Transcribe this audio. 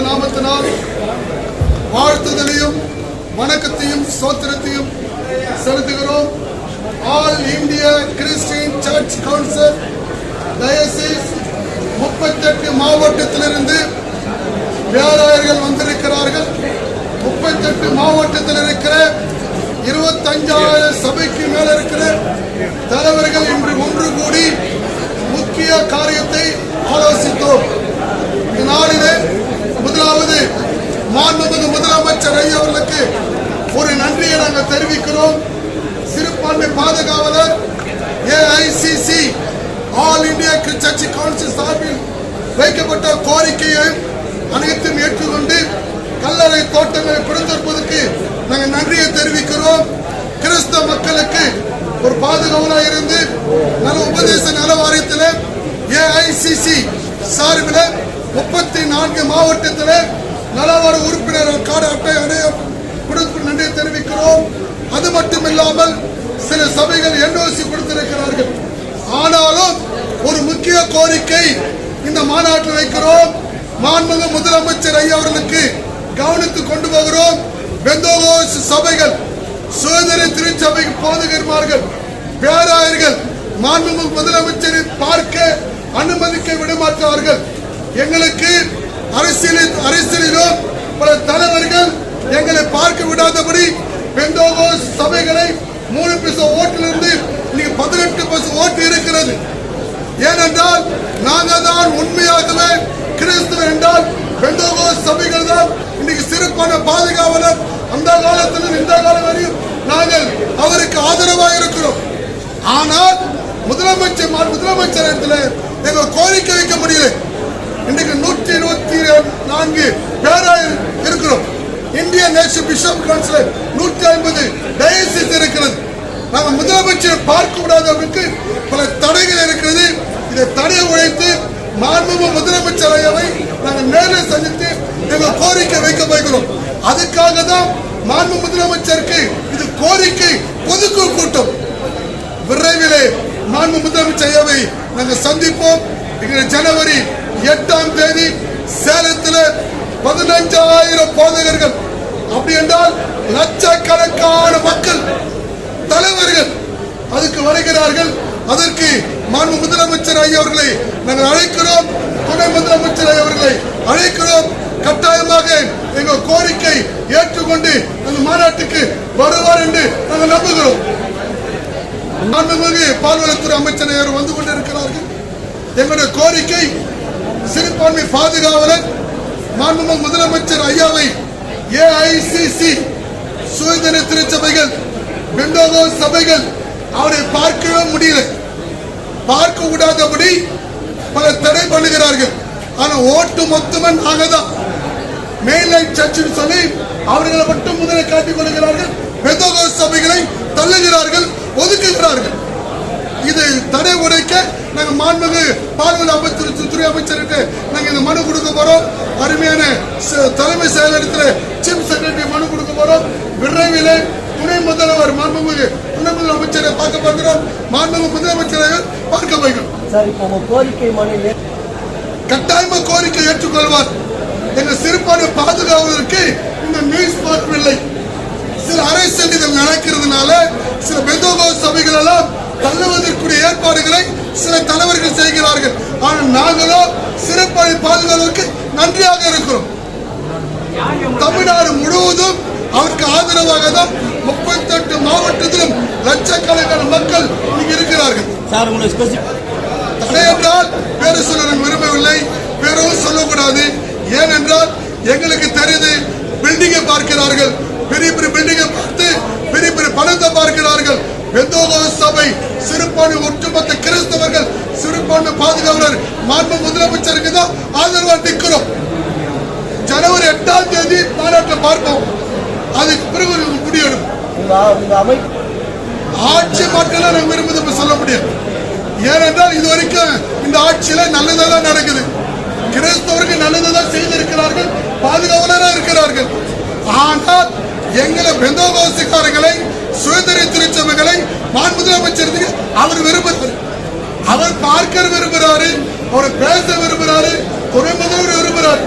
நாமத்தினால் வாழ்த்துதலையும் வணக்கத்தையும் ஸ்தோத்திரத்தையும் செலுத்துகிறோம். All India Christian church council diocese 38 மாவட்டத்திலிருந்து பேராயர்கள் வந்திருக்கிறார்கள். 38 மாவட்டத்தில் இருக்கிற 25,000 சபைக்கு மேல இருக்கிற தலைவர்கள் இன்று ஒன்று கூடி முக்கிய காரியத்தை ஆலோசித்தோம். இந்நாளிலே முதலாவது மாண்புமிகு முதலமைச்சர் ஐயா அவர்களுக்கு ஒரு நன்றியை நாங்கள் தெரிவிக்கிறோம். சிறுபான்மை பாதுகாவலர் AICC all India church council சார்பில் வைக்கப்பட்ட கோரிக்கையை அனைத்தும் ஏற்றுக்கொண்டு கல்லறை தோட்டங்களை பிடித்திருப்பதற்கு நாங்கள் நன்றியை தெரிவிக்கிறோம். கிறிஸ்தவ மக்களுக்கு ஒரு பாதுகாவலாக இருந்து நல உபதேச நல வாரியத்தில் AICC சார்பில் 34 மாவட்டத்தில் நலவார உறுப்பினர் கார்டு அட்டை அடைய கொடுத்து நன்றியை தெரிவிக்கிறோம். அது மட்டும் இல்லாமல் சில சபைகள் NOC கொடுத்திருக்கிறார்கள். ஆனாலும் ஒரு முக்கிய கோரிக்கை இந்த மாநாட்டில் வைக்கிறோம். மாண்புமிகு முதலமைச்சர் ஐயா அவர்களுக்கு கவனித்துக் கொண்டு போகிறோம். பெந்தோகோஸ் சபைகள், சுதந்திர திருச்சபை போதகர்மார்கள், பேராயர்கள் மாண்புமிகு முதலமைச்சரை பார்க்க அனுமதிக்க விடமாட்டார்கள். எங்களுக்கு அரசியலிலும் பல தலைவர்கள் எங்களை பார்க்க விடாதபடி பெந்தோகோஸ் சபைகளை 3% ஓட்டிலிருந்து 18% ஓட்டு இருக்கிறது. ஏனென்றால் நாங்கள் தான் உண்மையாகவே கிறிஸ்துவ என்றால் பெந்தோகோஸ் சபைகள் தான் இன்னைக்கு சிறப்பான பாதுகாவலர். அந்த காலத்தில் இந்த காலம் வரையும் நாங்கள் அவருக்கு ஆதரவாக இருக்கிறோம். ஆனால் முதலமைச்சர் இடத்துல எங்கள் கோரிக்கை வைக்க முடியல. இன்றைக்கு 124 பேராயர் இருக்கிறோம். Indian national bishop council 150 diocese இருக்கிறது. நாங்கள் முதலமைச்சரை பார்க்க விடாதவருக்கு பல தடைகள் இருக்கிறது. இதை தடையை உழைத்து மாண்புமிகு முதலமைச்சர் ஐயாவை நாங்கள் நேரில் சந்தித்து எங்கள் கோரிக்கை வைக்க போகிறோம். அதுக்காக தான் மாண்புமிகு முதலமைச்சருக்கு இது கோரிக்கை பொதுக்குழு கூட்டம். விரைவிலே மாண்புமிகு முதலமைச்சர் ஐயாவை நாங்கள் சந்திப்போம். ஜனவரி 8ஆம் தேதி சேலத்தில் 15,000 போதகர்கள், அப்படி என்றால் லட்சக்கணக்கான மக்கள் தலைவர்கள் அதுக்கு வருகிறார்கள். அதற்கு மாண்புமிகு முதலமைச்சர் ஐயா அவர்களை நாங்கள் அழைக்கிறோம். துணை முதலமைச்சர் ஐயா அவர்களை அழைக்கிறோம். கட்டாயமாக எங்கள் கோரிக்கை ஏற்றுக்கொண்டு அந்த மாநாட்டுக்கு வருவார் என்று நாங்கள் நம்புகிறோம். மாண்புமிகு பால்வளத்துறை அமைச்சர் ஐயா வந்து கொண்டிருக்கிறார்கள். எங்களுடைய கோரிக்கை சிறுபான்மை பாதுகாவலர் மாண்புமிகு முதலமைச்சர் ஐயாவை AICC சுதந்திர திருச்சபைகள், பெந்தோகோஸ் சபைகள் அவரை பார்க்கவே முடியல. பார்க்க விடாதபடி பல தடை பண்ணுகிறார்கள். ஆனா ஓட்டு மொத்தமே நாங்க தான் மெயின்லைன் சர்ச் சொல்லி அவர்களை மட்டும் முதலை காட்டிக் கொள்கிறார்கள். பெந்தோகோஸ் சபைகளை தள்ளுகிறார்கள், ஒதுக்குகிறார்கள். இது தடை உடைக்க நாங்கள் மாண்புமிகு பால்வள துறை அமைச்சருக்கு நாங்கள் இந்த மனு கொடுக்க போறோம். அருமையான தலைமை செயலகத்தில் சீஃப் செக்ரட்டரி மனு கொடுக்க போறோம். விரைவில் துணை முதல்வர் மாண்புமிகு துணை முதலமைச்சரை பார்க்க போகிறோம். மாண்புமிகு முதலமைச்சரை பார்க்க போகிறோம். கட்டாயமா கோரிக்கை ஏற்றுக்கொள்வார். எங்கள் சிறுபான்மை பாதுகாவலருக்கு இந்த நியூஸ் பார்க்கவில்லை. சில அரசியல் இதில் நடக்கிறதுனால சில பெந்தோகோஸ் சபைகள் எல்லாம் தள்ளுவதற்குரிய ஏற்பாடுகளை சில தலைவர்கள் செய்கிறார்கள். ஆனால் நாங்களோ சிறுபான்மை பாதுகாவலருக்கு நன்றியாக இருக்கிறோம். தமிழ்நாடு முழுவதும் அவருக்கு ஆதரவாக தான் 38 மாவட்டத்திலும் லட்சக்கணக்கான மக்கள் இங்கு இருக்கிறார்கள். தடை என்றால் பேரு சொல்ல விரும்பவில்லை, பேரும் சொல்லக்கூடாது. ஏனென்றால் எங்களுக்கு தெரியுது, பில்டிங்கை பார்க்கிறார்கள், பெரிய பெரிய பில்டிங்கை பார்த்து பெரிய பெரிய பணத்தை பார்க்கிறார்கள். பெந்தோகோஸ் சபை சிறுபான்மை ஒட்டுமொத்த கிறிஸ்தவர்கள் சிறுபான்மை பாதுகாவலர் மாண்புமிகு முதலமைச்சருக்கு தான் ஆதரவாக நிற்கிறோம். ஜனவரி 8ஆம் தேதி மாநாட்டை பார்ப்போம். அதுக்கு பிறகு முடியணும். ஆட்சி மாற்றம் நாங்கள் விரும்புவது சொல்ல முடியும். ஏனென்றால் இதுவரைக்கும் இந்த ஆட்சியில நல்லதான் நடக்குது. கிறிஸ்தவர்கள் நல்லதான் செய்திருக்கிறார்கள், பாதுகாவலராக இருக்கிறார்கள். ஆனால் எங்களை பெந்தோகோஸ்காரர்களை சுதந்திர திருச்சபைகளை முதலமைச்சருக்கு அவர் விரும்புகிறார். அவர் பார்க்க விரும்புகிறாரு, அவர் பேச விரும்புகிறாரு, துணை முதல்வர் விரும்புகிறார்.